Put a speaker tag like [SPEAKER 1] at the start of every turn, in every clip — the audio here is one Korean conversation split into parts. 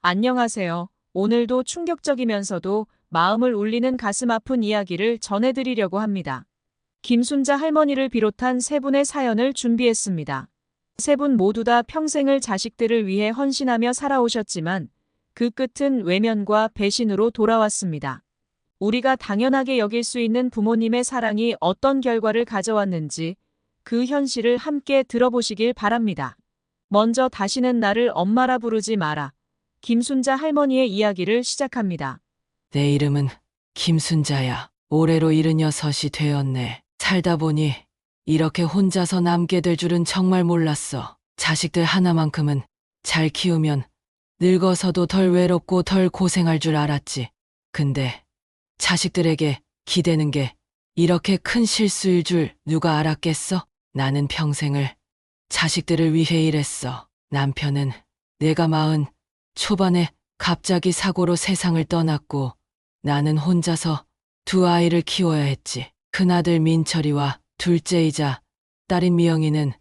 [SPEAKER 1] 안녕하세요. 오늘도 충격적이면서도 마음을 울리는 가슴 아픈 이야기를 전해드리려고 합니다. 김순자 할머니를 비롯한 세 분의 사연을 준비했습니다. 세 분 모두 다 평생을 자식들을 위해 헌신하며 살아오셨지만 그 끝은 외면과 배신으로 돌아왔습니다. 우리가 당연하게 여길 수 있는 부모님의 사랑이 어떤 결과를 가져왔는지 그 현실을 함께 들어보시길 바랍니다. 먼저 다시는 나를 엄마라 부르지 마라. 김순자 할머니의 이야기를 시작합니다.
[SPEAKER 2] 내 이름은 김순자야. 올해로 76이 되었네. 살다 보니 이렇게 혼자서 남게 될 줄은 정말 몰랐어. 자식들 하나만큼은 잘 키우면 늙어서도 덜 외롭고 덜 고생할 줄 알았지. 근데 자식들에게 기대는 게 이렇게 큰 실수일 줄 누가 알았겠어? 나는 평생을 자식들을 위해 일했어. 남편은 내가 40 초반에 갑자기 사고로 세상을 떠났고 나는 혼자서 두 아이를 키워야 했지. 큰아들 민철이와 둘째이자 딸인 미영이는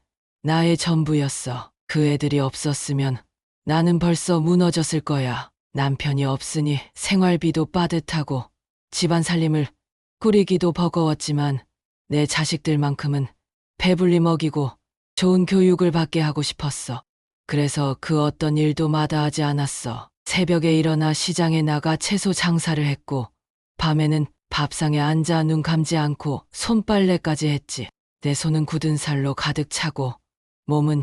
[SPEAKER 2] 나의 전부였어. 그 애들이 없었으면 나는 벌써 무너졌을 거야. 남편이 없으니 생활비도 빠듯하고 집안 살림을 꾸리기도 버거웠지만 내 자식들만큼은 배불리 먹이고 좋은 교육을 받게 하고 싶었어. 그래서 그 어떤 일도 마다하지 않았어. 새벽에 일어나 시장에 나가 채소 장사를 했고 밤에는 밥상에 앉아 눈 감지 않고 손빨래까지 했지. 내 손은 굳은 살로 가득 차고 몸은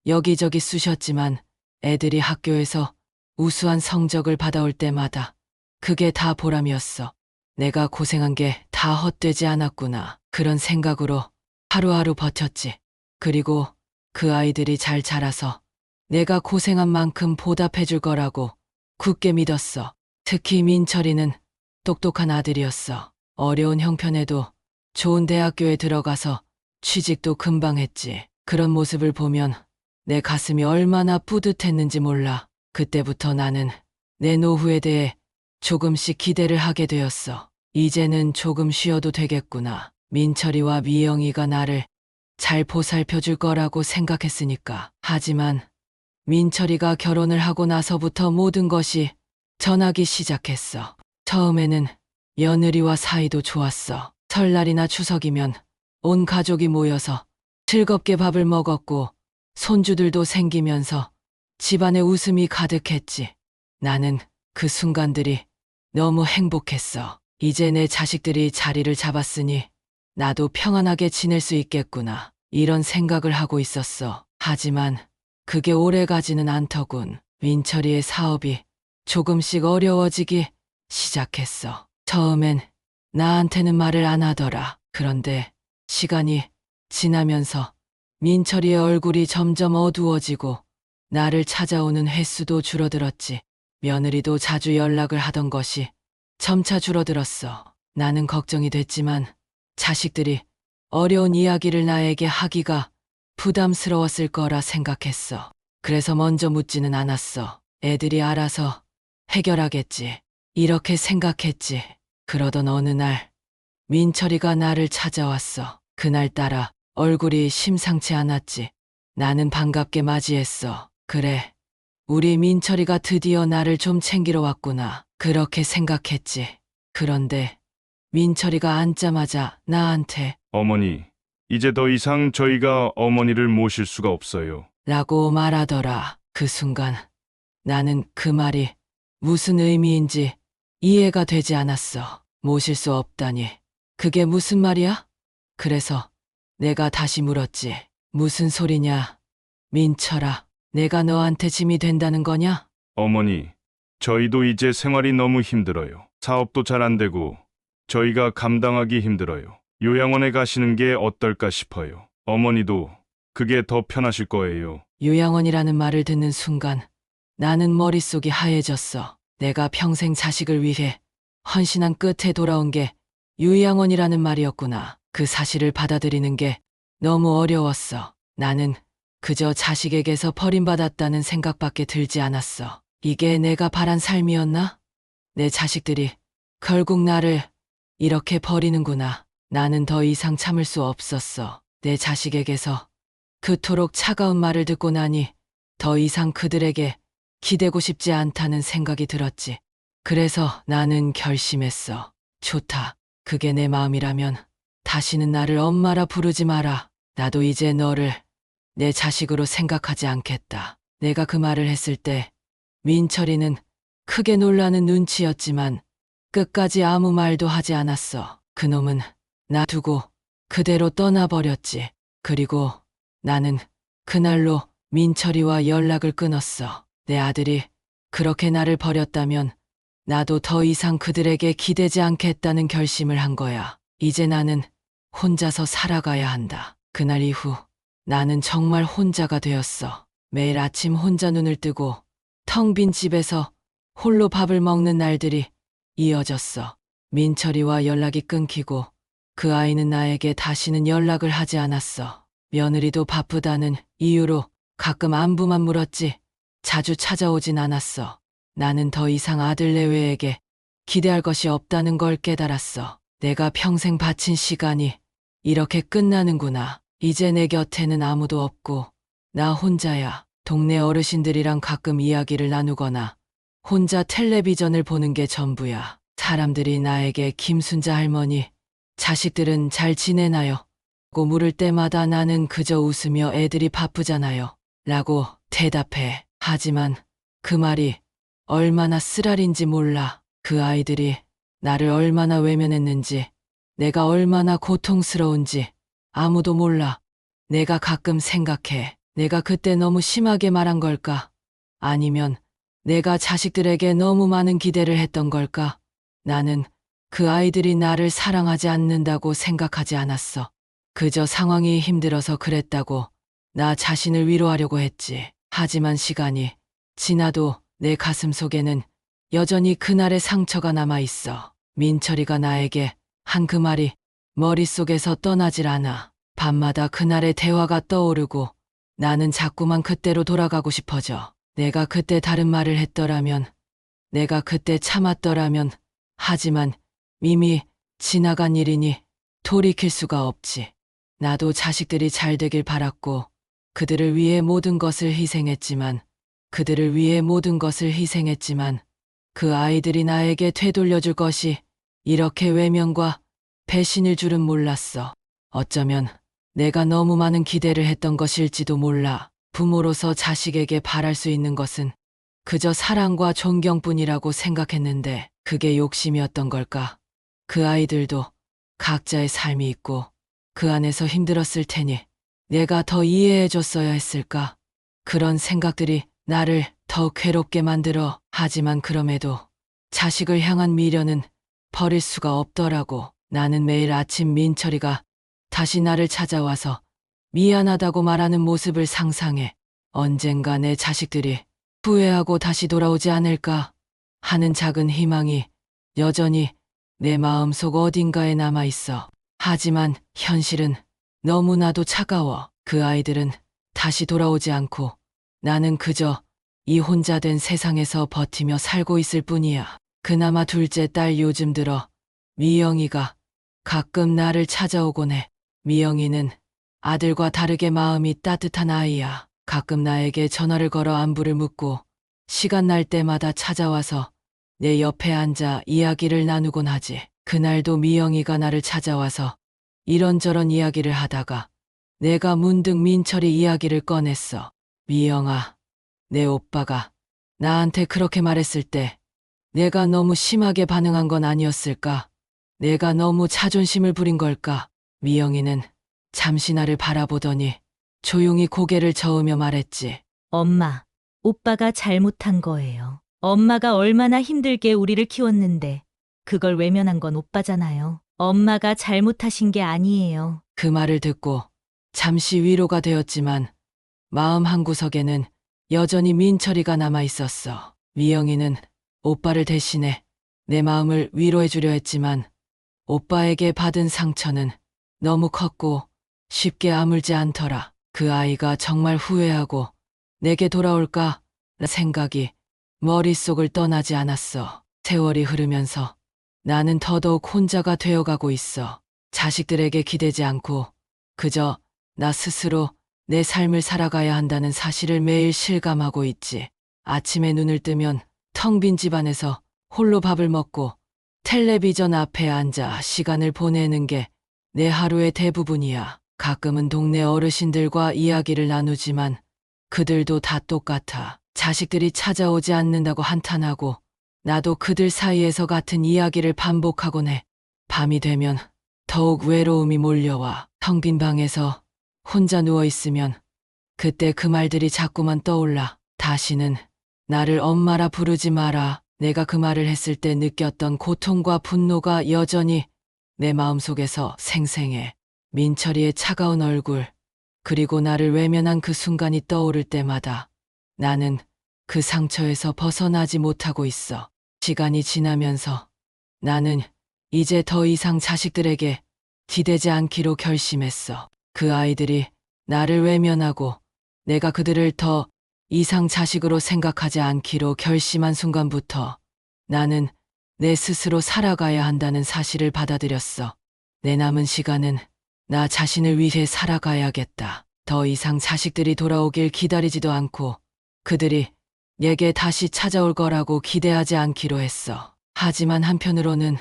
[SPEAKER 2] 여기저기 쑤셨지만 애들이 학교에서 우수한 성적을 받아올 때마다 그게 다 보람이었어. 내가 고생한 게 다 헛되지 않았구나. 그런 생각으로 하루하루 버텼지. 그리고 그 아이들이 잘 자라서 내가 고생한 만큼 보답해 줄 거라고 굳게 믿었어. 특히 민철이는 똑똑한 아들이었어. 어려운 형편에도 좋은 대학교에 들어가서 취직도 금방 했지. 그런 모습을 보면 내 가슴이 얼마나 뿌듯했는지 몰라. 그때부터 나는 내 노후에 대해 조금씩 기대를 하게 되었어. 이제는 조금 쉬어도 되겠구나. 민철이와 미영이가 나를 잘 보살펴 줄 거라고 생각했으니까. 하지만 민철이가 결혼을 하고 나서부터 모든 것이 전하기 시작했어. 처음에는 며느리와 사이도 좋았어. 설날이나 추석이면 온 가족이 모여서 즐겁게 밥을 먹었고 손주들도 생기면서 집안에 웃음이 가득했지. 나는 그 순간들이 너무 행복했어. 이제 내 자식들이 자리를 잡았으니 나도 평안하게 지낼 수 있겠구나. 이런 생각을 하고 있었어. 하지만 그게 오래가지는 않더군. 민철이의 사업이 조금씩 어려워지기 시작했어. 처음엔 나한테는 말을 안 하더라. 그런데 시간이 지나면서 민철이의 얼굴이 점점 어두워지고 나를 찾아오는 횟수도 줄어들었지. 며느리도 자주 연락을 하던 것이 점차 줄어들었어. 나는 걱정이 됐지만 자식들이 어려운 이야기를 나에게 하기가 부담스러웠을 거라 생각했어. 그래서 먼저 묻지는 않았어. 애들이 알아서 해결하겠지. 이렇게 생각했지. 그러던 어느 날 민철이가 나를 찾아왔어. 그날따라 얼굴이 심상치 않았지. 나는 반갑게 맞이했어. 그래, 우리 민철이가 드디어 나를 좀 챙기러 왔구나. 그렇게 생각했지. 그런데 민철이가 앉자마자 나한테
[SPEAKER 3] 어머니, 이제 더 이상 저희가 어머니를 모실 수가 없어요.
[SPEAKER 2] 라고 말하더라. 그 순간 나는 그 말이 무슨 의미인지 이해가 되지 않았어. 모실 수 없다니. 그게 무슨 말이야? 그래서 내가 다시 물었지. 무슨 소리냐? 민철아, 내가 너한테 짐이 된다는 거냐?
[SPEAKER 3] 어머니, 저희도 이제 생활이 너무 힘들어요. 사업도 잘 안 되고 저희가 감당하기 힘들어요. 요양원에 가시는 게 어떨까 싶어요. 어머니도 그게 더 편하실 거예요.
[SPEAKER 2] 요양원이라는 말을 듣는 순간 나는 머릿속이 하얘졌어. 내가 평생 자식을 위해 헌신한 끝에 돌아온 게 요양원이라는 말이었구나. 그 사실을 받아들이는 게 너무 어려웠어. 나는 그저 자식에게서 버림받았다는 생각밖에 들지 않았어. 이게 내가 바란 삶이었나? 내 자식들이 결국 나를 이렇게 버리는구나. 나는 더 이상 참을 수 없었어. 내 자식에게서 그토록 차가운 말을 듣고 나니 더 이상 그들에게 기대고 싶지 않다는 생각이 들었지. 그래서 나는 결심했어. 좋다. 그게 내 마음이라면 다시는 나를 엄마라 부르지 마라. 나도 이제 너를 내 자식으로 생각하지 않겠다. 내가 그 말을 했을 때 민철이는 크게 놀라는 눈치였지만 끝까지 아무 말도 하지 않았어. 그놈은 나 두고 그대로 떠나버렸지. 그리고 나는 그날로 민철이와 연락을 끊었어. 내 아들이 그렇게 나를 버렸다면 나도 더 이상 그들에게 기대지 않겠다는 결심을 한 거야. 이제 나는 혼자서 살아가야 한다. 그날 이후 나는 정말 혼자가 되었어. 매일 아침 혼자 눈을 뜨고 텅 빈 집에서 홀로 밥을 먹는 날들이 이어졌어. 민철이와 연락이 끊기고 그 아이는 나에게 다시는 연락을 하지 않았어. 며느리도 바쁘다는 이유로 가끔 안부만 물었지 자주 찾아오진 않았어. 나는 더 이상 아들 내외에게 기대할 것이 없다는 걸 깨달았어. 내가 평생 바친 시간이 이렇게 끝나는구나. 이제 내 곁에는 아무도 없고 나 혼자야. 동네 어르신들이랑 가끔 이야기를 나누거나 혼자 텔레비전을 보는 게 전부야. 사람들이 나에게 김순자 할머니, 자식들은 잘 지내나요? 고 물을 때마다 나는 그저 웃으며 애들이 바쁘잖아요. 라고 대답해. 하지만 그 말이 얼마나 쓰라린지 몰라. 그 아이들이 나를 얼마나 외면했는지, 내가 얼마나 고통스러운지 아무도 몰라. 내가 가끔 생각해. 내가 그때 너무 심하게 말한 걸까? 아니면 내가 자식들에게 너무 많은 기대를 했던 걸까? 나는 그 아이들이 나를 사랑하지 않는다고 생각하지 않았어. 그저 상황이 힘들어서 그랬다고 나 자신을 위로하려고 했지. 하지만 시간이 지나도 내 가슴 속에는 여전히 그날의 상처가 남아있어. 민철이가 나에게 한 그 말이 머릿속에서 떠나질 않아. 밤마다 그날의 대화가 떠오르고 나는 자꾸만 그때로 돌아가고 싶어져. 내가 그때 다른 말을 했더라면, 내가 그때 참았더라면, 하지만 이미 지나간 일이니 돌이킬 수가 없지. 나도 자식들이 잘 되길 바랐고 그들을 위해 모든 것을 희생했지만 그 아이들이 나에게 되돌려줄 것이 이렇게 외면과 배신일 줄은 몰랐어. 어쩌면 내가 너무 많은 기대를 했던 것일지도 몰라. 부모로서 자식에게 바랄 수 있는 것은 그저 사랑과 존경뿐이라고 생각했는데 그게 욕심이었던 걸까? 그 아이들도 각자의 삶이 있고 그 안에서 힘들었을 테니 내가 더 이해해줬어야 했을까? 그런 생각들이 나를 더 괴롭게 만들어. 하지만 그럼에도 자식을 향한 미련은 버릴 수가 없더라고. 나는 매일 아침 민철이가 다시 나를 찾아와서 미안하다고 말하는 모습을 상상해. 언젠가 내 자식들이 후회하고 다시 돌아오지 않을까 하는 작은 희망이 여전히 내 마음속 어딘가에 남아있어. 하지만 현실은 너무나도 차가워. 그 아이들은 다시 돌아오지 않고 나는 그저 이 혼자 된 세상에서 버티며 살고 있을 뿐이야. 그나마 둘째 딸 요즘 들어 미영이가 가끔 나를 찾아오곤 해. 미영이는 아들과 다르게 마음이 따뜻한 아이야. 가끔 나에게 전화를 걸어 안부를 묻고 시간 날 때마다 찾아와서 내 옆에 앉아 이야기를 나누곤 하지. 그날도 미영이가 나를 찾아와서 이런저런 이야기를 하다가 내가 문득 민철이 이야기를 꺼냈어. 미영아, 내 오빠가 나한테 그렇게 말했을 때 내가 너무 심하게 반응한 건 아니었을까? 내가 너무 자존심을 부린 걸까? 미영이는 잠시 나를 바라보더니 조용히 고개를 저으며 말했지.
[SPEAKER 4] 엄마, 오빠가 잘못한 거예요. 엄마가 얼마나 힘들게 우리를 키웠는데 그걸 외면한 건 오빠잖아요. 엄마가 잘못하신 게 아니에요.
[SPEAKER 2] 그 말을 듣고 잠시 위로가 되었지만 마음 한구석에는 여전히 민철이가 남아 있었어. 미영이는 오빠를 대신해 내 마음을 위로해 주려 했지만 오빠에게 받은 상처는 너무 컸고 쉽게 아물지 않더라. 그 아이가 정말 후회하고 내게 돌아올까 생각이 머릿속을 떠나지 않았어. 세월이 흐르면서 나는 더더욱 혼자가 되어가고 있어. 자식들에게 기대지 않고 그저 나 스스로 내 삶을 살아가야 한다는 사실을 매일 실감하고 있지. 아침에 눈을 뜨면 텅 빈 집안에서 홀로 밥을 먹고 텔레비전 앞에 앉아 시간을 보내는 게 내 하루의 대부분이야. 가끔은 동네 어르신들과 이야기를 나누지만 그들도 다 똑같아. 자식들이 찾아오지 않는다고 한탄하고 나도 그들 사이에서 같은 이야기를 반복하곤 해. 밤이 되면 더욱 외로움이 몰려와 텅 빈 방에서 혼자 누워있으면 그때 그 말들이 자꾸만 떠올라. 다시는 나를 엄마라 부르지 마라. 내가 그 말을 했을 때 느꼈던 고통과 분노가 여전히 내 마음속에서 생생해. 민철이의 차가운 얼굴, 그리고 나를 외면한 그 순간이 떠오를 때마다 나는 그 상처에서 벗어나지 못하고 있어. 시간이 지나면서 나는 이제 더 이상 자식들에게 기대지 않기로 결심했어. 그 아이들이 나를 외면하고 내가 그들을 더 이상 자식으로 생각하지 않기로 결심한 순간부터 나는 내 스스로 살아가야 한다는 사실을 받아들였어. 내 남은 시간은 나 자신을 위해 살아가야겠다. 더 이상 자식들이 돌아오길 기다리지도 않고 그들이 내게 다시 찾아올 거라고 기대하지 않기로 했어. 하지만 한편으로는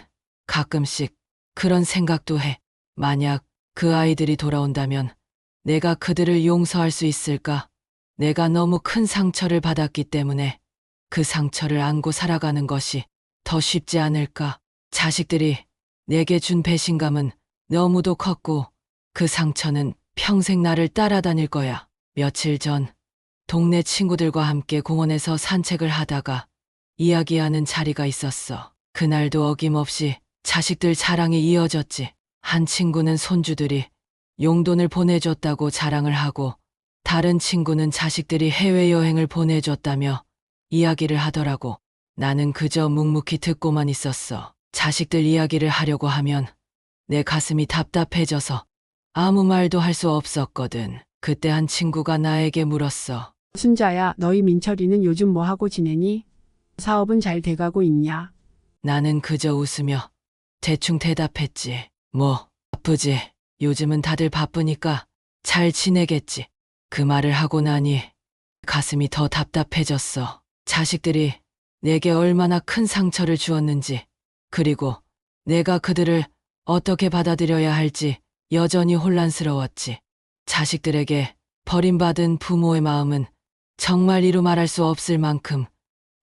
[SPEAKER 2] 가끔씩 그런 생각도 해. 만약 그 아이들이 돌아온다면 내가 그들을 용서할 수 있을까? 내가 너무 큰 상처를 받았기 때문에 그 상처를 안고 살아가는 것이 더 쉽지 않을까? 자식들이 내게 준 배신감은 너무도 컸고 그 상처는 평생 나를 따라다닐 거야. 며칠 전 동네 친구들과 함께 공원에서 산책을 하다가 이야기하는 자리가 있었어. 그날도 어김없이 자식들 자랑이 이어졌지. 한 친구는 손주들이 용돈을 보내줬다고 자랑을 하고 다른 친구는 자식들이 해외여행을 보내줬다며 이야기를 하더라고. 나는 그저 묵묵히 듣고만 있었어. 자식들 이야기를 하려고 하면 내 가슴이 답답해져서 아무 말도 할 수 없었거든. 그때 한 친구가 나에게 물었어.
[SPEAKER 5] 순자야, 너희 민철이는 요즘 뭐 하고 지내니? 사업은 잘 돼가고 있냐?
[SPEAKER 2] 나는 그저 웃으며 대충 대답했지. 뭐, 바쁘지. 요즘은 다들 바쁘니까 잘 지내겠지. 그 말을 하고 나니 가슴이 더 답답해졌어. 자식들이 내게 얼마나 큰 상처를 주었는지, 그리고 내가 그들을 어떻게 받아들여야 할지 여전히 혼란스러웠지. 자식들에게 버림받은 부모의 마음은 정말 이루 말할 수 없을 만큼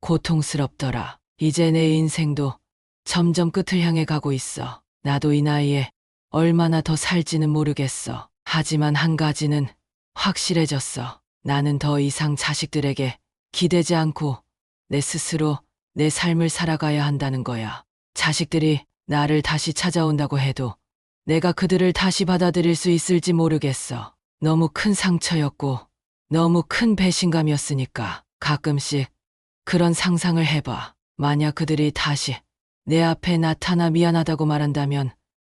[SPEAKER 2] 고통스럽더라. 이제 내 인생도 점점 끝을 향해 가고 있어. 나도 이 나이에 얼마나 더 살지는 모르겠어. 하지만 한 가지는 확실해졌어. 나는 더 이상 자식들에게 기대지 않고 내 스스로 내 삶을 살아가야 한다는 거야. 자식들이 나를 다시 찾아온다고 해도 내가 그들을 다시 받아들일 수 있을지 모르겠어. 너무 큰 상처였고 너무 큰 배신감이었으니까. 가끔씩 그런 상상을 해봐. 만약 그들이 다시 내 앞에 나타나 미안하다고 말한다면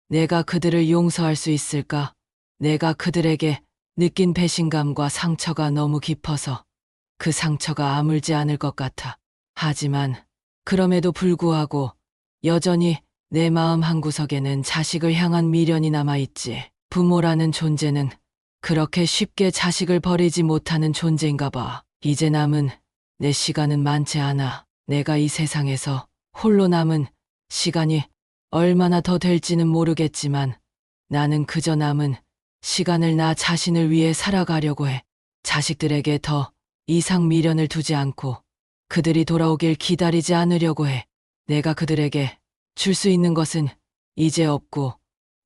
[SPEAKER 2] 내가 그들을 용서할 수 있을까? 내가 그들에게 느낀 배신감과 상처가 너무 깊어서 그 상처가 아물지 않을 것 같아. 하지만 그럼에도 불구하고 여전히 내 마음 한구석에는 자식을 향한 미련이 남아있지. 부모라는 존재는 그렇게 쉽게 자식을 버리지 못하는 존재인가 봐. 이제 남은 내 시간은 많지 않아. 내가 이 세상에서 홀로 남은 시간이 얼마나 더 될지는 모르겠지만 나는 그저 남은 시간을 나 자신을 위해 살아가려고 해. 자식들에게 더 이상 미련을 두지 않고 그들이 돌아오길 기다리지 않으려고 해. 내가 그들에게 줄 수 있는 것은 이제 없고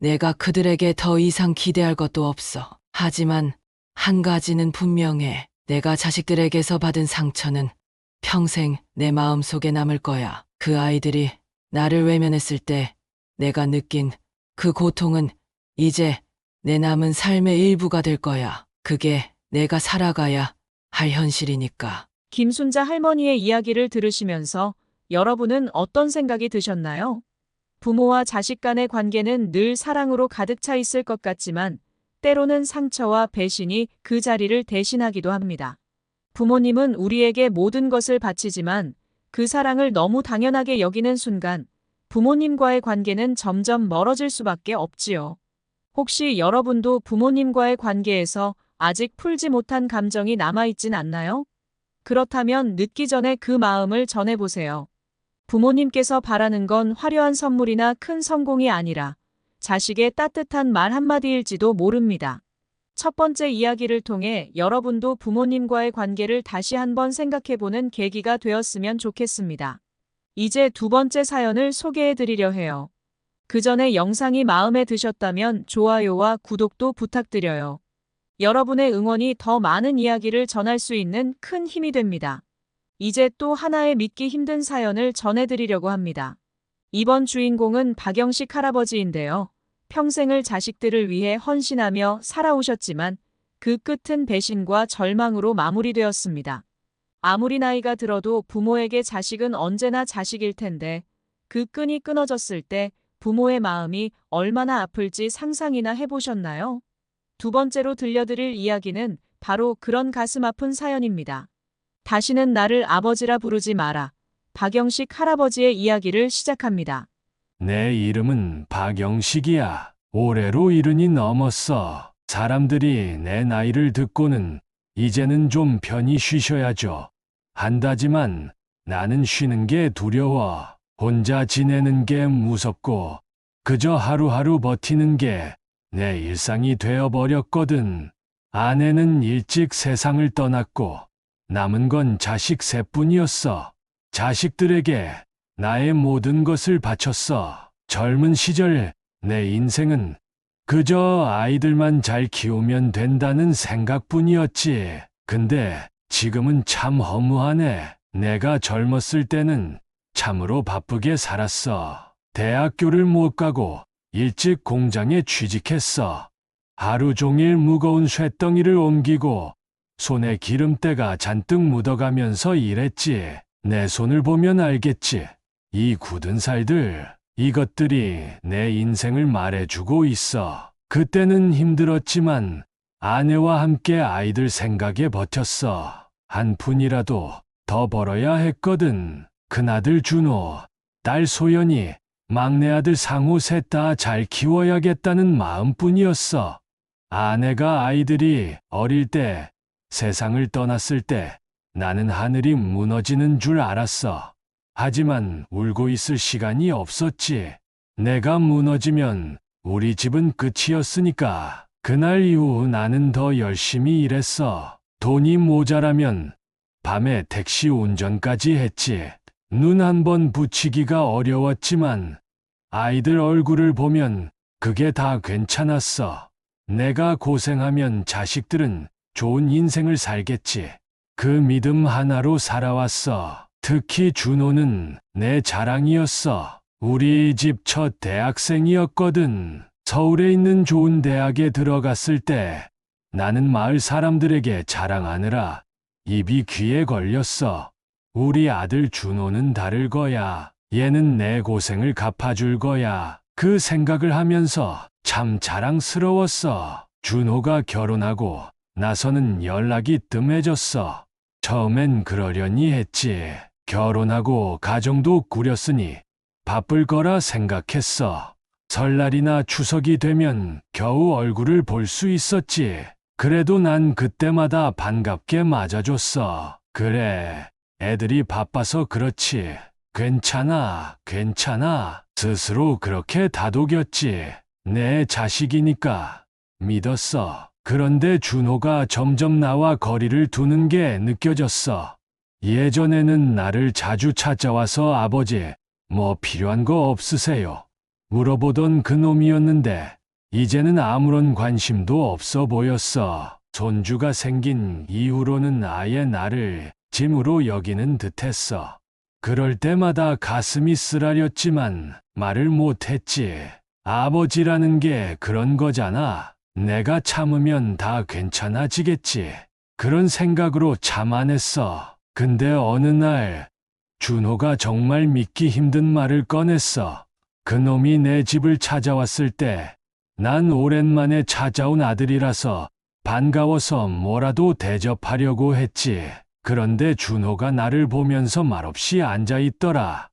[SPEAKER 2] 내가 그들에게 더 이상 기대할 것도 없어. 하지만 한 가지는 분명해. 내가 자식들에게서 받은 상처는 평생 내 마음속에 남을 거야. 그 아이들이 나를 외면했을 때 내가 느낀 그 고통은 이제 내 남은 삶의 일부가 될 거야. 그게 내가 살아가야 할 현실이니까.
[SPEAKER 1] 김순자 할머니의 이야기를 들으시면서 여러분은 어떤 생각이 드셨나요? 부모와 자식 간의 관계는 늘 사랑으로 가득 차 있을 것 같지만 때로는 상처와 배신이 그 자리를 대신하기도 합니다. 부모님은 우리에게 모든 것을 바치지만 그 사랑을 너무 당연하게 여기는 순간 부모님과의 관계는 점점 멀어질 수밖에 없지요. 혹시 여러분도 부모님과의 관계에서 아직 풀지 못한 감정이 남아있진 않나요? 그렇다면 늦기 전에 그 마음을 전해보세요. 부모님께서 바라는 건 화려한 선물이나 큰 성공이 아니라 자식의 따뜻한 말 한마디일지도 모릅니다. 첫 번째 이야기를 통해 여러분도 부모님과의 관계를 다시 한번 생각해보는 계기가 되었으면 좋겠습니다. 이제 두 번째 사연을 소개해드리려 해요. 그 전에 영상이 마음에 드셨다면 좋아요와 구독도 부탁드려요. 여러분의 응원이 더 많은 이야기를 전할 수 있는 큰 힘이 됩니다. 이제 또 하나의 믿기 힘든 사연을 전해드리려고 합니다. 이번 주인공은 박영식 할아버지인데요. 평생을 자식들을 위해 헌신하며 살아오셨지만 그 끝은 배신과 절망으로 마무리되었습니다. 아무리 나이가 들어도 부모에게 자식은 언제나 자식일 텐데 그 끈이 끊어졌을 때 부모의 마음이 얼마나 아플지 상상이나 해보셨나요? 두 번째로 들려드릴 이야기는 바로 그런 가슴 아픈 사연입니다. 다시는 나를 아버지라 부르지 마라. 박영식 할아버지의 이야기를 시작합니다.
[SPEAKER 6] 내 이름은 박영식이야. 올해로 70이 넘었어. 사람들이 내 나이를 듣고는 이제는 좀 편히 쉬셔야죠 한다지만 나는 쉬는 게 두려워. 혼자 지내는 게 무섭고 그저 하루하루 버티는 게 내 일상이 되어버렸거든. 아내는 일찍 세상을 떠났고 남은 건 자식 셋뿐이었어. 자식들에게 나의 모든 것을 바쳤어. 젊은 시절 내 인생은 그저 아이들만 잘 키우면 된다는 생각뿐이었지. 근데 지금은 참 허무하네. 내가 젊었을 때는 참으로 바쁘게 살았어. 대학교를 못 가고 일찍 공장에 취직했어. 하루 종일 무거운 쇳덩이를 옮기고 손에 기름때가 잔뜩 묻어가면서 일했지. 내 손을 보면 알겠지. 이 굳은 살들, 이것들이 내 인생을 말해주고 있어. 그때는 힘들었지만 아내와 함께 아이들 생각에 버텼어. 한 푼이라도 더 벌어야 했거든. 큰아들 준호, 딸 소연이, 막내 아들 상호 셋 다 잘 키워야겠다는 마음뿐이었어. 아내가 아이들이 어릴 때 세상을 떠났을 때 나는 하늘이 무너지는 줄 알았어. 하지만 울고 있을 시간이 없었지. 내가 무너지면 우리 집은 끝이었으니까. 그날 이후 나는 더 열심히 일했어. 돈이 모자라면 밤에 택시 운전까지 했지. 눈 한 번 붙이기가 어려웠지만 아이들 얼굴을 보면 그게 다 괜찮았어. 내가 고생하면 자식들은 좋은 인생을 살겠지. 그 믿음 하나로 살아왔어. 특히 준호는 내 자랑이었어. 우리 집 첫 대학생이었거든. 서울에 있는 좋은 대학에 들어갔을 때 나는 마을 사람들에게 자랑하느라 입이 귀에 걸렸어. 우리 아들 준호는 다를 거야. 얘는 내 고생을 갚아줄 거야. 그 생각을 하면서 참 자랑스러웠어. 준호가 결혼하고 나서는 연락이 뜸해졌어. 처음엔 그러려니 했지. 결혼하고 가정도 꾸렸으니 바쁠 거라 생각했어. 설날이나 추석이 되면 겨우 얼굴을 볼 수 있었지. 그래도 난 그때마다 반갑게 맞아줬어. 그래, 애들이 바빠서 그렇지. 괜찮아, 괜찮아. 스스로 그렇게 다독였지. 내 자식이니까 믿었어. 그런데 준호가 점점 나와 거리를 두는 게 느껴졌어. 예전에는 나를 자주 찾아와서 아버지, 뭐 필요한 거 없으세요? 물어보던 그놈이었는데 이제는 아무런 관심도 없어 보였어. 손주가 생긴 이후로는 아예 나를 짐으로 여기는 듯했어. 그럴 때마다 가슴이 쓰라렸지만 말을 못했지. 아버지라는 게 그런 거잖아. 내가 참으면 다 괜찮아지겠지. 그런 생각으로 참아냈어. 근데 어느 날 준호가 정말 믿기 힘든 말을 꺼냈어. 그놈이 내 집을 찾아왔을 때 난 오랜만에 찾아온 아들이라서 반가워서 뭐라도 대접하려고 했지. 그런데 준호가 나를 보면서 말없이 앉아있더라.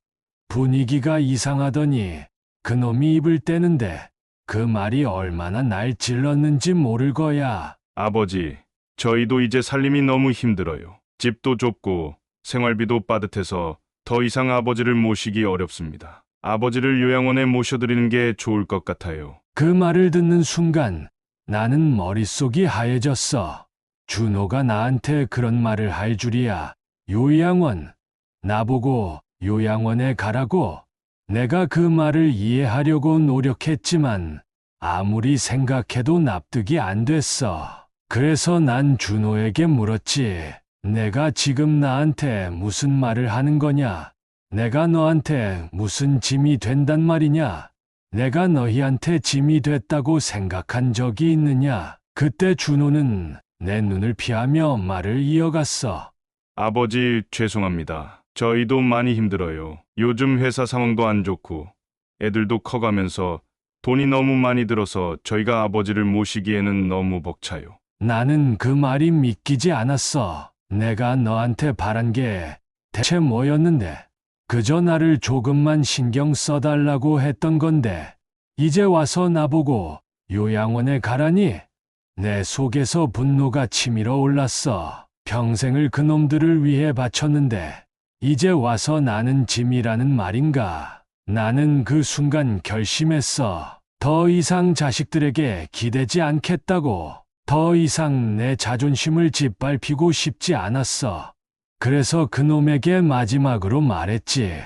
[SPEAKER 6] 분위기가 이상하더니 그놈이 입을 떼는데 그 말이 얼마나 날 찔렀는지 모를 거야.
[SPEAKER 3] 아버지, 저희도 이제 살림이 너무 힘들어요. 집도 좁고 생활비도 빠듯해서 더 이상 아버지를 모시기 어렵습니다. 아버지를 요양원에 모셔드리는 게 좋을 것 같아요.
[SPEAKER 6] 그 말을 듣는 순간 나는 머릿속이 하얘졌어. 준호가 나한테 그런 말을 할 줄이야. 요양원. 나보고 요양원에 가라고. 내가 그 말을 이해하려고 노력했지만 아무리 생각해도 납득이 안 됐어. 그래서 난 준호에게 물었지. 내가 지금 나한테 무슨 말을 하는 거냐? 내가 너한테 무슨 짐이 된단 말이냐? 내가 너희한테 짐이 됐다고 생각한 적이 있느냐? 그때 준호는 내 눈을 피하며 말을 이어갔어.
[SPEAKER 3] 아버지, 죄송합니다. 저희도 많이 힘들어요. 요즘 회사 상황도 안 좋고 애들도 커가면서 돈이 너무 많이 들어서 저희가 아버지를 모시기에는 너무 벅차요.
[SPEAKER 6] 나는 그 말이 믿기지 않았어. 내가 너한테 바란 게 대체 뭐였는데? 그저 나를 조금만 신경 써달라고 했던 건데, 이제 와서 나보고 요양원에 가라니? 내 속에서 분노가 치밀어 올랐어. 평생을 그놈들을 위해 바쳤는데, 이제 와서 나는 짐이라는 말인가? 나는 그 순간 결심했어. 더 이상 자식들에게 기대지 않겠다고. 더 이상 내 자존심을 짓밟히고 싶지 않았어. 그래서 그놈에게 마지막으로 말했지.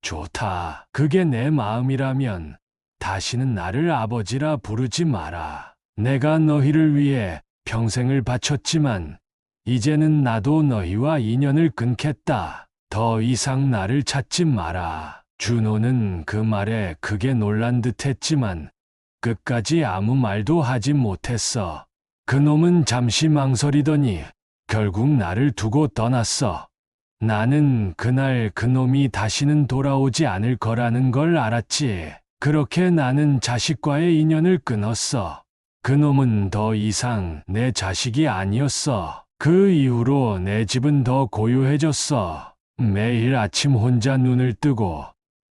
[SPEAKER 6] 좋다. 그게 내 마음이라면 다시는 나를 아버지라 부르지 마라. 내가 너희를 위해 평생을 바쳤지만 이제는 나도 너희와 인연을 끊겠다. 더 이상 나를 찾지 마라. 준호는 그 말에 크게 놀란 듯 했지만 끝까지 아무 말도 하지 못했어. 그놈은 잠시 망설이더니 결국 나를 두고 떠났어. 나는 그날 그놈이 다시는 돌아오지 않을 거라는 걸 알았지. 그렇게 나는 자식과의 인연을 끊었어. 그놈은 더 이상 내 자식이 아니었어. 그 이후로 내 집은 더 고요해졌어. 매일 아침 혼자 눈을 뜨고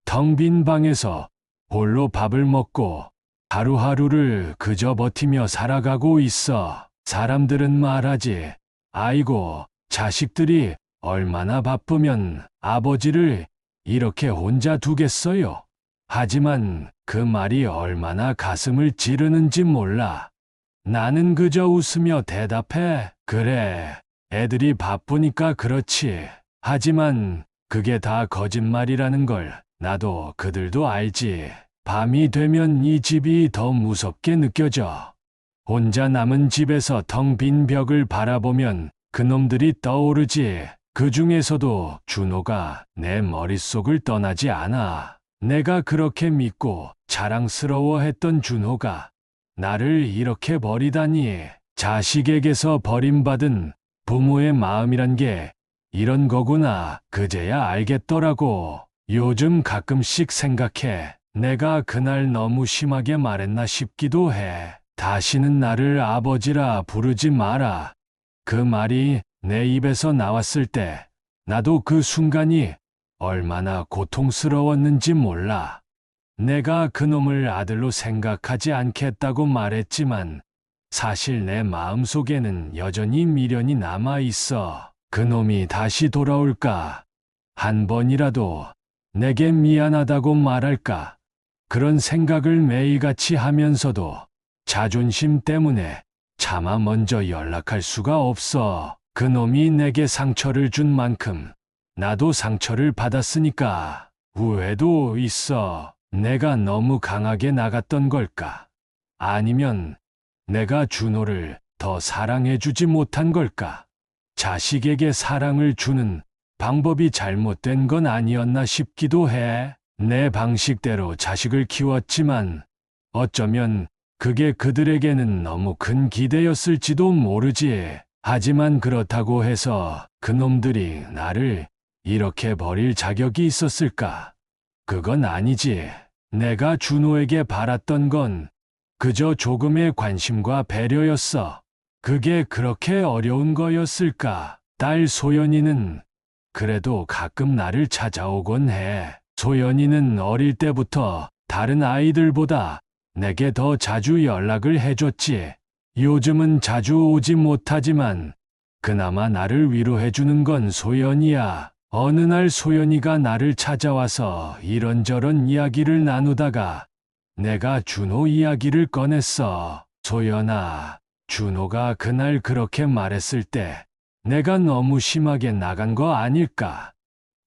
[SPEAKER 6] 텅 빈 방에서 홀로 밥을 먹고 하루하루를 그저 버티며 살아가고 있어. 사람들은 말하지. 아이고, 자식들이 얼마나 바쁘면 아버지를 이렇게 혼자 두겠어요. 하지만 그 말이 얼마나 가슴을 찌르는지 몰라. 나는 그저 웃으며 대답해. 그래, 애들이 바쁘니까 그렇지. 하지만 그게 다 거짓말이라는 걸 나도 그들도 알지. 밤이 되면 이 집이 더 무섭게 느껴져. 혼자 남은 집에서 텅 빈 벽을 바라보면 그놈들이 떠오르지. 그 중에서도 준호가 내 머릿속을 떠나지 않아. 내가 그렇게 믿고 자랑스러워했던 준호가 나를 이렇게 버리다니. 자식에게서 버림받은 부모의 마음이란 게 이런 거구나. 그제야 알겠더라고. 요즘 가끔씩 생각해. 내가 그날 너무 심하게 말했나 싶기도 해. 다시는 나를 아버지라 부르지 마라. 그 말이 내 입에서 나왔을 때 나도 그 순간이 얼마나 고통스러웠는지 몰라. 내가 그놈을 아들로 생각하지 않겠다고 말했지만 사실 내 마음속에는 여전히 미련이 남아 있어. 그놈이 다시 돌아올까? 한 번이라도 내게 미안하다고 말할까? 그런 생각을 매일같이 하면서도 자존심 때문에 차마 먼저 연락할 수가 없어. 그놈이 내게 상처를 준 만큼 나도 상처를 받았으니까 후회도 있어. 내가 너무 강하게 나갔던 걸까? 아니면 내가 준호를 더 사랑해주지 못한 걸까? 자식에게 사랑을 주는 방법이 잘못된 건 아니었나 싶기도 해. 내 방식대로 자식을 키웠지만 어쩌면 그게 그들에게는 너무 큰 기대였을지도 모르지. 하지만 그렇다고 해서 그놈들이 나를 이렇게 버릴 자격이 있었을까? 그건 아니지. 내가 준호에게 바랐던 건 그저 조금의 관심과 배려였어. 그게 그렇게 어려운 거였을까? 딸 소연이는 그래도 가끔 나를 찾아오곤 해. 소연이는 어릴 때부터 다른 아이들보다 내게 더 자주 연락을 해줬지. 요즘은 자주 오지 못하지만 그나마 나를 위로해주는 건 소연이야. 어느 날 소연이가 나를 찾아와서 이런저런 이야기를 나누다가 내가 준호 이야기를 꺼냈어. 소연아, 준호가 그날 그렇게 말했을 때 내가 너무 심하게 나간 거 아닐까?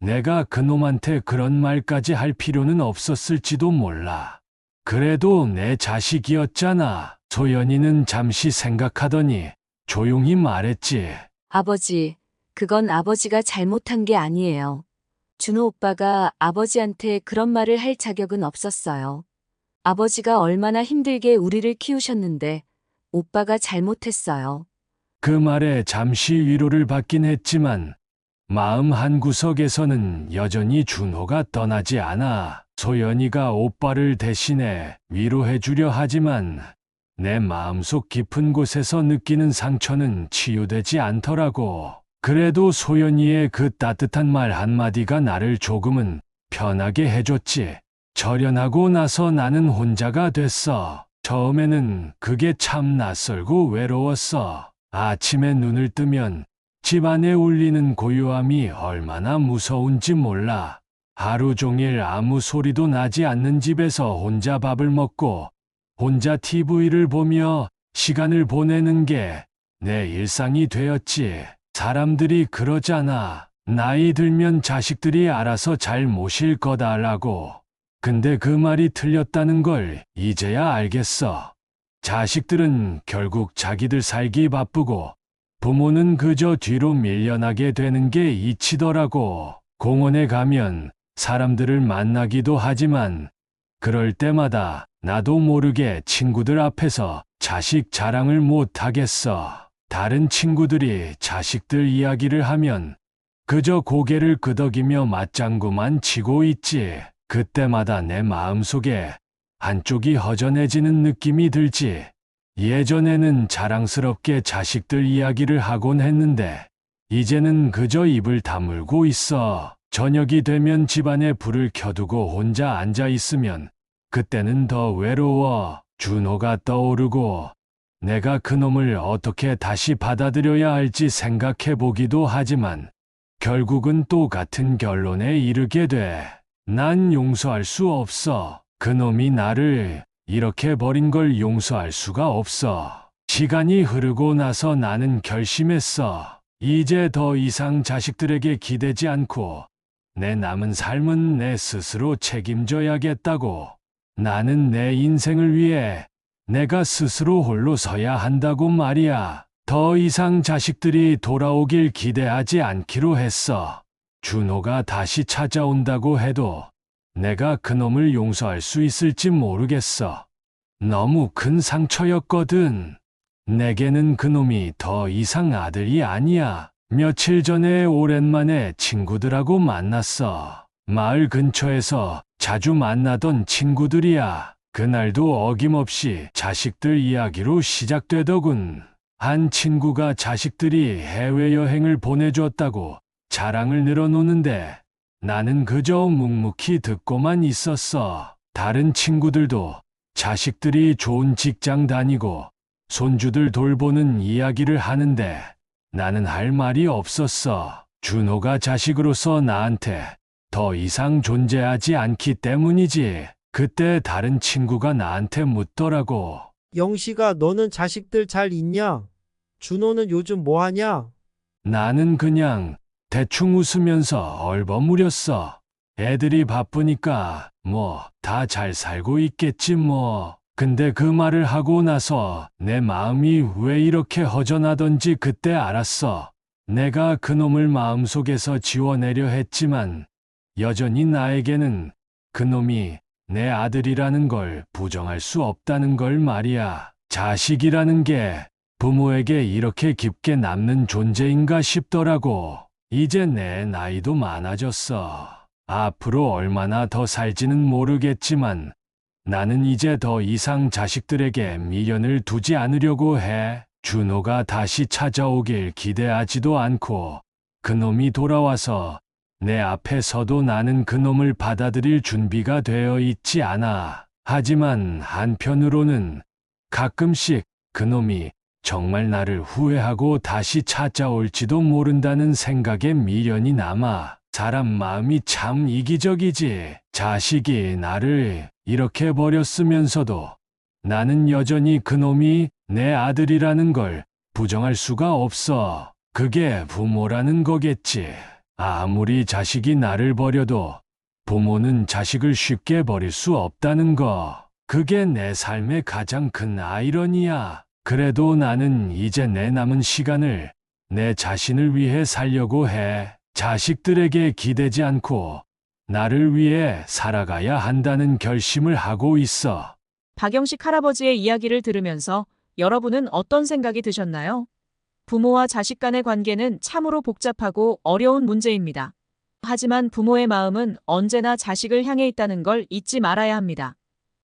[SPEAKER 6] 내가 그놈한테 그런 말까지 할 필요는 없었을지도 몰라. 그래도 내 자식이었잖아. 소연이는 잠시 생각하더니 조용히 말했지.
[SPEAKER 7] 아버지, 그건 아버지가 잘못한 게 아니에요. 준호 오빠가 아버지한테 그런 말을 할 자격은 없었어요. 아버지가 얼마나 힘들게 우리를 키우셨는데 오빠가 잘못했어요.
[SPEAKER 6] 그 말에 잠시 위로를 받긴 했지만 마음 한구석에서는 여전히 준호가 떠나지 않아. 소연이가 오빠를 대신해 위로해주려 하지만 내 마음속 깊은 곳에서 느끼는 상처는 치유되지 않더라고. 그래도 소연이의 그 따뜻한 말 한마디가 나를 조금은 편하게 해줬지. 절연하고 나서 나는 혼자가 됐어. 처음에는 그게 참 낯설고 외로웠어. 아침에 눈을 뜨면 집안에 울리는 고요함이 얼마나 무서운지 몰라. 하루 종일 아무 소리도 나지 않는 집에서 혼자 밥을 먹고 혼자 TV를 보며 시간을 보내는 게 내 일상이 되었지. 사람들이 그러잖아. 나이 들면 자식들이 알아서 잘 모실 거다라고. 근데 그 말이 틀렸다는 걸 이제야 알겠어. 자식들은 결국 자기들 살기 바쁘고 부모는 그저 뒤로 밀려나게 되는 게 이치더라고. 공원에 가면 사람들을 만나기도 하지만 그럴 때마다 나도 모르게 친구들 앞에서 자식 자랑을 못 하겠어. 다른 친구들이 자식들 이야기를 하면 그저 고개를 끄덕이며 맞장구만 치고 있지. 그때마다 내 마음속에 한쪽이 허전해지는 느낌이 들지. 예전에는 자랑스럽게 자식들 이야기를 하곤 했는데 이제는 그저 입을 다물고 있어. 저녁이 되면 집안에 불을 켜두고 혼자 앉아 있으면 그때는 더 외로워. 준호가 떠오르고 내가 그놈을 어떻게 다시 받아들여야 할지 생각해 보기도 하지만 결국은 또 같은 결론에 이르게 돼. 난 용서할 수 없어. 그놈이 나를 이렇게 버린 걸 용서할 수가 없어. 시간이 흐르고 나서 나는 결심했어. 이제 더 이상 자식들에게 기대지 않고 내 남은 삶은 내 스스로 책임져야겠다고. 나는 내 인생을 위해 내가 스스로 홀로 서야 한다고 말이야. 더 이상 자식들이 돌아오길 기대하지 않기로 했어. 준호가 다시 찾아온다고 해도 내가 그놈을 용서할 수 있을지 모르겠어. 너무 큰 상처였거든. 내게는 그놈이 더 이상 아들이 아니야. 며칠 전에 오랜만에 친구들하고 만났어. 마을 근처에서 자주 만나던 친구들이야. 그날도 어김없이 자식들 이야기로 시작되더군. 한 친구가 자식들이 해외여행을 보내줬다고 자랑을 늘어놓는데 나는 그저 묵묵히 듣고만 있었어. 다른 친구들도 자식들이 좋은 직장 다니고 손주들 돌보는 이야기를 하는데 나는 할 말이 없었어. 준호가 자식으로서 나한테 더 이상 존재하지 않기 때문이지. 그때 다른 친구가 나한테 묻더라고.
[SPEAKER 8] 영식아, 너는 자식들 잘 있냐? 준호는 요즘 뭐 하냐?
[SPEAKER 6] 나는 그냥 대충 웃으면서 얼버무렸어. 애들이 바쁘니까 뭐 다 잘 살고 있겠지 뭐. 근데 그 말을 하고 나서 내 마음이 왜 이렇게 허전하던지 그때 알았어. 내가 그놈을 마음속에서 지워내려 했지만 여전히 나에게는 그놈이 내 아들이라는 걸 부정할 수 없다는 걸 말이야. 자식이라는 게 부모에게 이렇게 깊게 남는 존재인가 싶더라고. 이제 내 나이도 많아졌어. 앞으로 얼마나 더 살지는 모르겠지만 나는 이제 더 이상 자식들에게 미련을 두지 않으려고 해. 준호가 다시 찾아오길 기대하지도 않고 그놈이 돌아와서 내 앞에 서도 나는 그놈을 받아들일 준비가 되어 있지 않아. 하지만 한편으로는 가끔씩 그놈이 정말 나를 후회하고 다시 찾아올지도 모른다는 생각에 미련이 남아. 사람 마음이 참 이기적이지. 자식이 나를 이렇게 버렸으면서도 나는 여전히 그놈이 내 아들이라는 걸 부정할 수가 없어. 그게 부모라는 거겠지. 아무리 자식이 나를 버려도 부모는 자식을 쉽게 버릴 수 없다는 거. 그게 내 삶의 가장 큰 아이러니야. 그래도 나는 이제 내 남은 시간을 내 자신을 위해 살려고 해. 자식들에게 기대지 않고 나를 위해 살아가야 한다는 결심을 하고 있어.
[SPEAKER 1] 박영식 할아버지의 이야기를 들으면서 여러분은 어떤 생각이 드셨나요? 부모와 자식 간의 관계는 참으로 복잡하고 어려운 문제입니다. 하지만 부모의 마음은 언제나 자식을 향해 있다는 걸 잊지 말아야 합니다.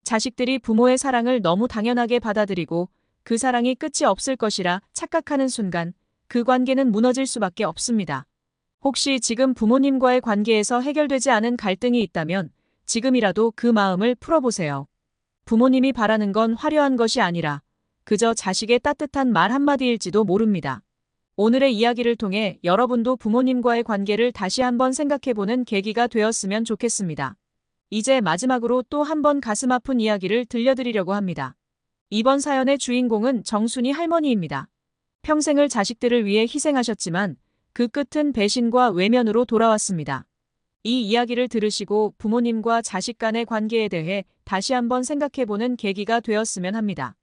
[SPEAKER 1] 자식들이 부모의 사랑을 너무 당연하게 받아들이고 그 사랑이 끝이 없을 것이라 착각하는 순간 그 관계는 무너질 수밖에 없습니다. 혹시 지금 부모님과의 관계에서 해결되지 않은 갈등이 있다면 지금이라도 그 마음을 풀어보세요. 부모님이 바라는 건 화려한 것이 아니라 그저 자식의 따뜻한 말 한마디일지도 모릅니다. 오늘의 이야기를 통해 여러분도 부모님과의 관계를 다시 한번 생각해보는 계기가 되었으면 좋겠습니다. 이제 마지막으로 또 한 번 가슴 아픈 이야기를 들려드리려고 합니다. 이번 사연의 주인공은 정순이 할머니입니다. 평생을 자식들을 위해 희생하셨지만 그 끝은 배신과 외면으로 돌아왔습니다. 이 이야기를 들으시고 부모님과 자식 간의 관계에 대해 다시 한번 생각해보는 계기가 되었으면 합니다.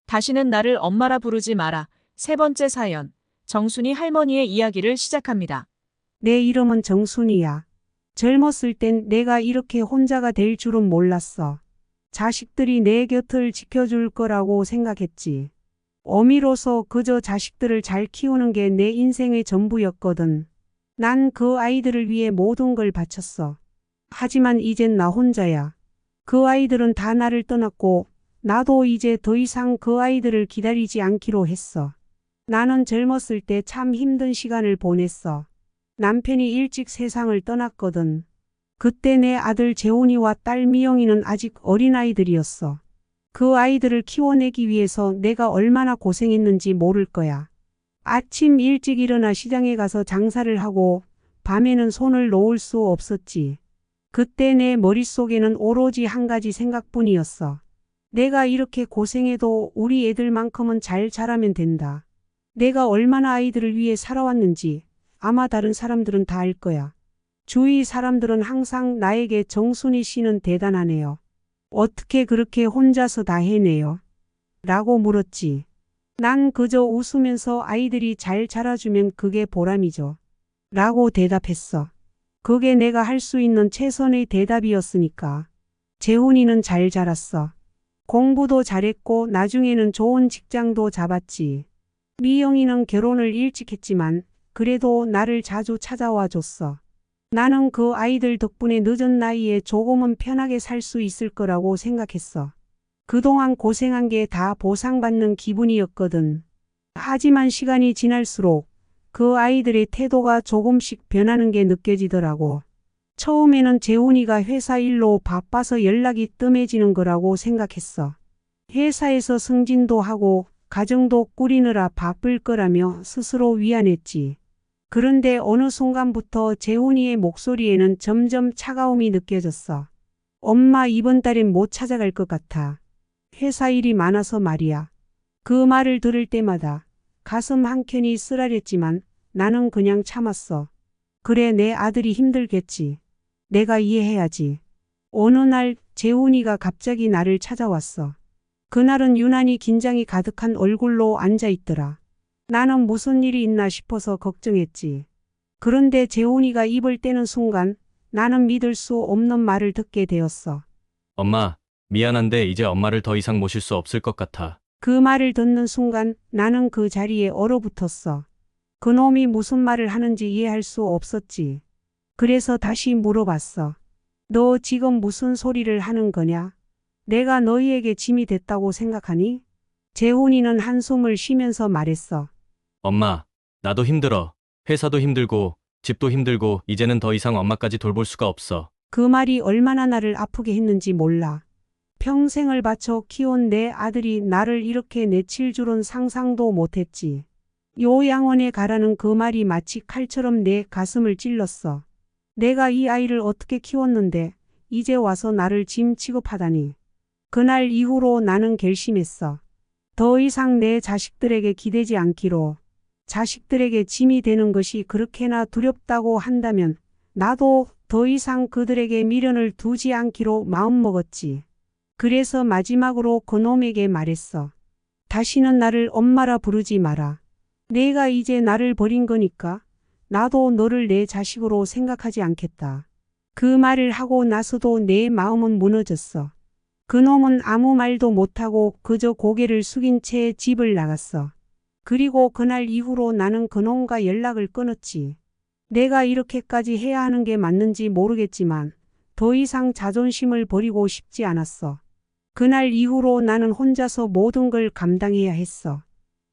[SPEAKER 1] 다시는 나를 엄마라 부르지 마라. 세 번째 사연, 정순이 할머니의 이야기를 시작합니다.
[SPEAKER 9] 내 이름은 정순이야. 젊었을 땐 내가 이렇게 혼자가 될 줄은 몰랐어. 자식들이 내 곁을 지켜줄 거라고 생각했지. 어미로서 그저 자식들을 잘 키우는 게 내 인생의 전부였거든. 난 그 아이들을 위해 모든 걸 바쳤어. 하지만 이젠 나 혼자야. 그 아이들은 다 나를 떠났고 나도 이제 더 이상 그 아이들을 기다리지 않기로 했어. 나는 젊었을 때 참 힘든 시간을 보냈어. 남편이 일찍 세상을 떠났거든. 그때 내 아들 재훈이와 딸 미영이는 아직 어린아이들이었어. 그 아이들을 키워내기 위해서 내가 얼마나 고생했는지 모를 거야. 아침 일찍 일어나 시장에 가서 장사를 하고 밤에는 손을 놓을 수 없었지. 그때 내 머릿속에는 오로지 한 가지 생각뿐이었어. 내가 이렇게 고생해도 우리 애들만큼은 잘 자라면 된다. 내가 얼마나 아이들을 위해 살아왔는지 아마 다른 사람들은 다 알 거야. 주위 사람들은 항상 나에게 정순이 씨는 대단하네요. 어떻게 그렇게 혼자서 다 해내요? 라고 물었지. 난 그저 웃으면서 아이들이 잘 자라주면 그게 보람이죠. 라고 대답했어. 그게 내가 할 수 있는 최선의 대답이었으니까. 재훈이는 잘 자랐어. 공부도 잘했고 나중에는 좋은 직장도 잡았지. 미영이는 결혼을 일찍 했지만 그래도 나를 자주 찾아와 줬어. 나는 그 아이들 덕분에 늦은 나이에 조금은 편하게 살 수 있을 거라고 생각했어. 그동안 고생한 게 다 보상받는 기분이었거든. 하지만 시간이 지날수록 그 아이들의 태도가 조금씩 변하는 게 느껴지더라고. 처음에는 재훈이가 회사 일로 바빠서 연락이 뜸해지는 거라고 생각했어. 회사에서 승진도 하고 가정도 꾸리느라 바쁠 거라며 스스로 위안했지. 그런데 어느 순간부터 재훈이의 목소리에는 점점 차가움이 느껴졌어. 엄마 이번 달엔 못 찾아갈 것 같아. 회사 일이 많아서 말이야. 그 말을 들을 때마다 가슴 한켠이 쓰라렸지만 나는 그냥 참았어. 그래 내 아들이 힘들겠지. 내가 이해해야지. 어느 날 재훈이가 갑자기 나를 찾아왔어. 그날은 유난히 긴장이 가득한 얼굴로 앉아있더라. 나는 무슨 일이 있나 싶어서 걱정했지. 그런데 재훈이가 입을 떼는 순간 나는 믿을 수 없는 말을 듣게 되었어.
[SPEAKER 10] 엄마, 미안한데 이제 엄마를 더 이상 모실 수 없을 것 같아.
[SPEAKER 9] 그 말을 듣는 순간 나는 그 자리에 얼어붙었어. 그놈이 무슨 말을 하는지 이해할 수 없었지. 그래서 다시 물어봤어. 너 지금 무슨 소리를 하는 거냐? 내가 너희에게 짐이 됐다고 생각하니? 재훈이는 한숨을 쉬면서 말했어.
[SPEAKER 10] 엄마, 나도 힘들어. 회사도 힘들고 집도 힘들고 이제는 더 이상 엄마까지 돌볼 수가 없어.
[SPEAKER 9] 그 말이 얼마나 나를 아프게 했는지 몰라. 평생을 바쳐 키운 내 아들이 나를 이렇게 내칠 줄은 상상도 못했지. 요양원에 가라는 그 말이 마치 칼처럼 내 가슴을 찔렀어. 내가 이 아이를 어떻게 키웠는데 이제 와서 나를 짐 취급하다니. 그날 이후로 나는 결심했어. 더 이상 내 자식들에게 기대지 않기로. 자식들에게 짐이 되는 것이 그렇게나 두렵다고 한다면 나도 더 이상 그들에게 미련을 두지 않기로 마음먹었지. 그래서 마지막으로 그놈에게 말했어. 다시는 나를 엄마라 부르지 마라. 내가 이제 나를 버린 거니까 나도 너를 내 자식으로 생각하지 않겠다. 그 말을 하고 나서도 내 마음은 무너졌어. 그놈은 아무 말도 못하고 그저 고개를 숙인 채 집을 나갔어. 그리고 그날 이후로 나는 그놈과 연락을 끊었지. 내가 이렇게까지 해야 하는 게 맞는지 모르겠지만 더 이상 자존심을 버리고 싶지 않았어. 그날 이후로 나는 혼자서 모든 걸 감당해야 했어.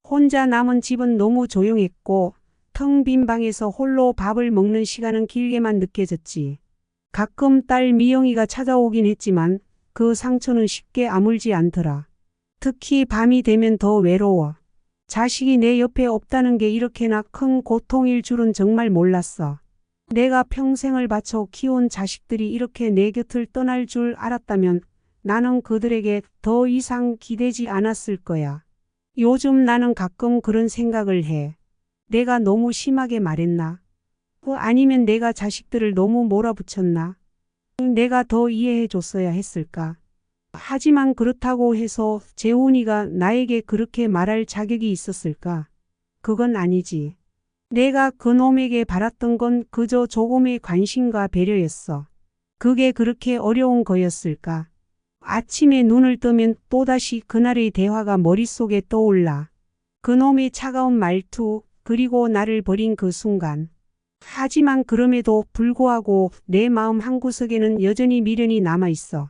[SPEAKER 9] 혼자 남은 집은 너무 조용했고 텅 빈 방에서 홀로 밥을 먹는 시간은 길게만 느껴졌지. 가끔 딸 미영이가 찾아오긴 했지만 그 상처는 쉽게 아물지 않더라. 특히 밤이 되면 더 외로워. 자식이 내 옆에 없다는 게 이렇게나 큰 고통일 줄은 정말 몰랐어. 내가 평생을 바쳐 키운 자식들이 이렇게 내 곁을 떠날 줄 알았다면 나는 그들에게 더 이상 기대지 않았을 거야. 요즘 나는 가끔 그런 생각을 해. 내가 너무 심하게 말했나? 아니면 내가 자식들을 너무 몰아붙였나? 내가 더 이해해 줬어야 했을까? 하지만 그렇다고 해서 재훈이가 나에게 그렇게 말할 자격이 있었을까? 그건 아니지. 내가 그놈에게 바랐던 건 그저 조금의 관심과 배려였어. 그게 그렇게 어려운 거였을까? 아침에 눈을 뜨면 또다시 그날의 대화가 머릿속에 떠올라. 그놈의 차가운 말투, 그리고 나를 버린 그 순간. 하지만 그럼에도 불구하고 내 마음 한구석에는 여전히 미련이 남아있어.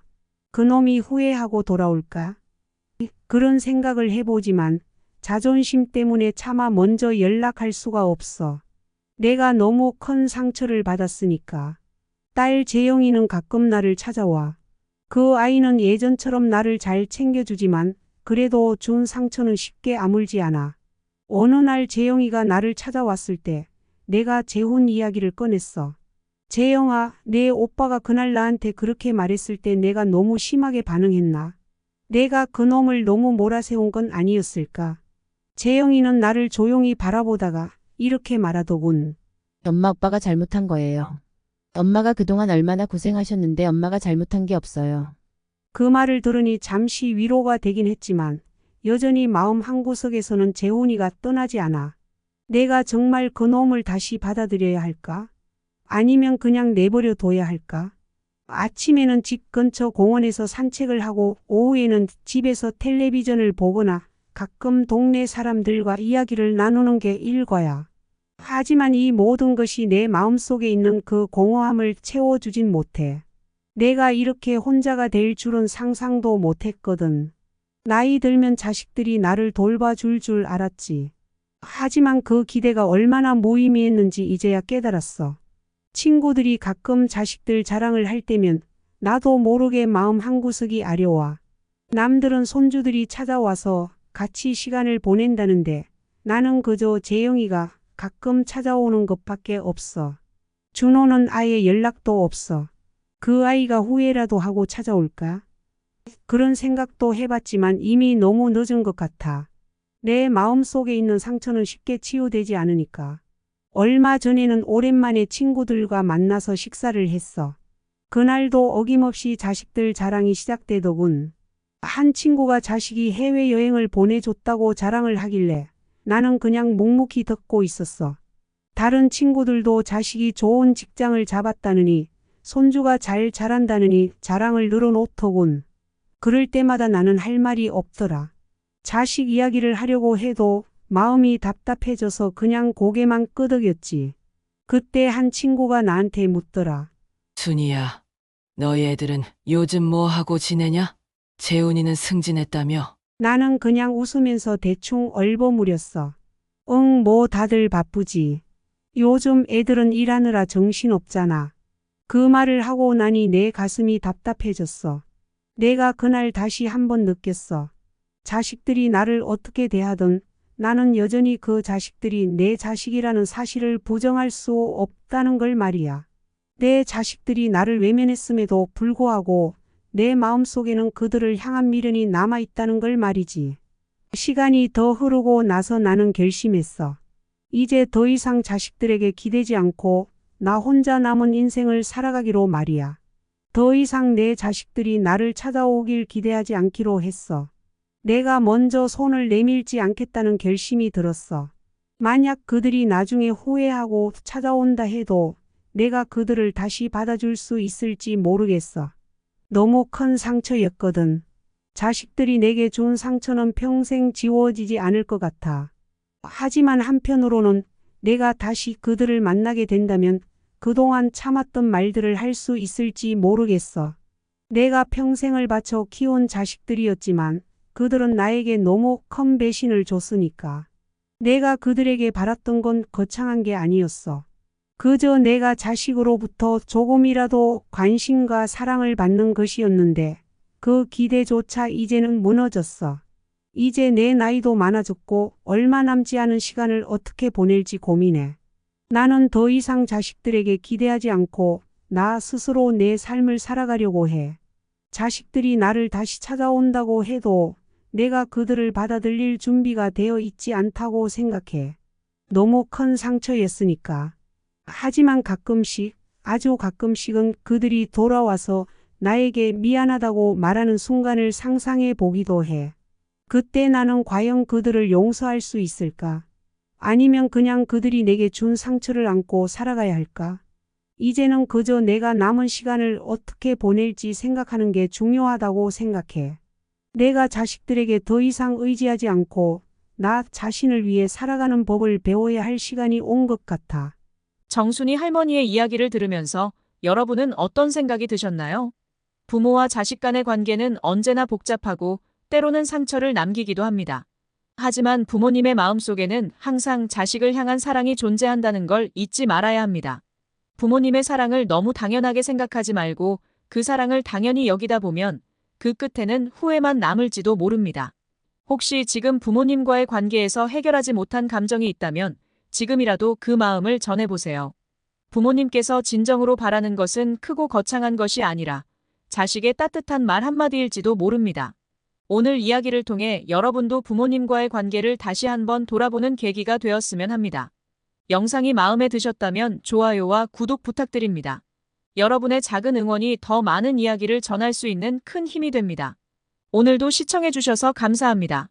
[SPEAKER 9] 그놈이 후회하고 돌아올까? 그런 생각을 해보지만 자존심 때문에 차마 먼저 연락할 수가 없어. 내가 너무 큰 상처를 받았으니까. 딸 재영이는 가끔 나를 찾아와. 그 아이는 예전처럼 나를 잘 챙겨주지만 그래도 준 상처는 쉽게 아물지 않아. 어느 날 재영이가 나를 찾아왔을 때 내가 재훈 이야기를 꺼냈어. 재영아, 내 오빠가 그날 나한테 그렇게 말했을 때 내가 너무 심하게 반응했나? 내가 그놈을 너무 몰아세운 건 아니었을까? 재영이는 나를 조용히 바라보다가 이렇게 말하더군.
[SPEAKER 11] 엄마 오빠가 잘못한 거예요. 엄마가 그동안 얼마나 고생하셨는데 엄마가 잘못한 게 없어요.
[SPEAKER 9] 그 말을 들으니 잠시 위로가 되긴 했지만 여전히 마음 한구석에서는 재훈이가 떠나지 않아. 내가 정말 그놈을 다시 받아들여야 할까? 아니면 그냥 내버려 둬야 할까? 아침에는 집 근처 공원에서 산책을 하고 오후에는 집에서 텔레비전을 보거나 가끔 동네 사람들과 이야기를 나누는 게 일과야. 하지만 이 모든 것이 내 마음속에 있는 그 공허함을 채워주진 못해. 내가 이렇게 혼자가 될 줄은 상상도 못했거든. 나이 들면 자식들이 나를 돌봐줄 줄 알았지. 하지만 그 기대가 얼마나 무의미했는지 이제야 깨달았어. 친구들이 가끔 자식들 자랑을 할 때면 나도 모르게 마음 한구석이 아려와. 남들은 손주들이 찾아와서 같이 시간을 보낸다는데 나는 그저 재영이가 가끔 찾아오는 것밖에 없어. 준호는 아예 연락도 없어. 그 아이가 후회라도 하고 찾아올까? 그런 생각도 해봤지만 이미 너무 늦은 것 같아. 내 마음속에 있는 상처는 쉽게 치유되지 않으니까. 얼마 전에는 오랜만에 친구들과 만나서 식사를 했어. 그날도 어김없이 자식들 자랑이 시작되더군. 한 친구가 자식이 해외여행을 보내줬다고 자랑을 하길래 나는 그냥 묵묵히 듣고 있었어. 다른 친구들도 자식이 좋은 직장을 잡았다느니 손주가 잘 자란다느니 자랑을 늘어놓더군. 그럴 때마다 나는 할 말이 없더라. 자식 이야기를 하려고 해도 마음이 답답해져서 그냥 고개만 끄덕였지. 그때 한 친구가 나한테 묻더라.
[SPEAKER 2] 순이야, 너희 애들은 요즘 뭐 하고 지내냐? 재훈이는 승진했다며?
[SPEAKER 9] 나는 그냥 웃으면서 대충 얼버무렸어. 응, 뭐 다들 바쁘지. 요즘 애들은 일하느라 정신없잖아. 그 말을 하고 나니 내 가슴이 답답해졌어. 내가 그날 다시 한번 느꼈어. 자식들이 나를 어떻게 대하든 나는 여전히 그 자식들이 내 자식이라는 사실을 부정할 수 없다는 걸 말이야. 내 자식들이 나를 외면했음에도 불구하고 내 마음속에는 그들을 향한 미련이 남아있다는 걸 말이지. 시간이 더 흐르고 나서 나는 결심했어. 이제 더 이상 자식들에게 기대지 않고 나 혼자 남은 인생을 살아가기로 말이야. 더 이상 내 자식들이 나를 찾아오길 기대하지 않기로 했어. 내가 먼저 손을 내밀지 않겠다는 결심이 들었어. 만약 그들이 나중에 후회하고 찾아온다 해도 내가 그들을 다시 받아줄 수 있을지 모르겠어. 너무 큰 상처였거든. 자식들이 내게 준 상처는 평생 지워지지 않을 것 같아. 하지만 한편으로는 내가 다시 그들을 만나게 된다면 그동안 참았던 말들을 할 수 있을지 모르겠어. 내가 평생을 바쳐 키운 자식들이었지만 그들은 나에게 너무 큰 배신을 줬으니까. 내가 그들에게 바랐던 건 거창한 게 아니었어. 그저 내가 자식으로부터 조금이라도 관심과 사랑을 받는 것이었는데 그 기대조차 이제는 무너졌어. 이제 내 나이도 많아졌고 얼마 남지 않은 시간을 어떻게 보낼지 고민해. 나는 더 이상 자식들에게 기대하지 않고 나 스스로 내 삶을 살아가려고 해. 자식들이 나를 다시 찾아온다고 해도 내가 그들을 받아들일 준비가 되어 있지 않다고 생각해. 너무 큰 상처였으니까. 하지만 가끔씩, 아주 가끔씩은 그들이 돌아와서 나에게 미안하다고 말하는 순간을 상상해 보기도 해. 그때 나는 과연 그들을 용서할 수 있을까? 아니면 그냥 그들이 내게 준 상처를 안고 살아가야 할까? 이제는 그저 내가 남은 시간을 어떻게 보낼지 생각하는 게 중요하다고 생각해. 내가 자식들에게 더 이상 의지하지 않고 나 자신을 위해 살아가는 법을 배워야 할 시간이 온 것 같아.
[SPEAKER 1] 정순이 할머니의 이야기를 들으면서 여러분은 어떤 생각이 드셨나요? 부모와 자식 간의 관계는 언제나 복잡하고 때로는 상처를 남기기도 합니다. 하지만 부모님의 마음속에는 항상 자식을 향한 사랑이 존재한다는 걸 잊지 말아야 합니다. 부모님의 사랑을 너무 당연하게 생각하지 말고 그 사랑을 당연히 여기다 보면 그 끝에는 후회만 남을지도 모릅니다. 혹시 지금 부모님과의 관계에서 해결하지 못한 감정이 있다면 지금이라도 그 마음을 전해보세요. 부모님께서 진정으로 바라는 것은 크고 거창한 것이 아니라 자식의 따뜻한 말 한마디일지도 모릅니다. 오늘 이야기를 통해 여러분도 부모님과의 관계를 다시 한번 돌아보는 계기가 되었으면 합니다. 영상이 마음에 드셨다면 좋아요와 구독 부탁드립니다. 여러분의 작은 응원이 더 많은 이야기를 전할 수 있는 큰 힘이 됩니다. 오늘도 시청해주셔서 감사합니다.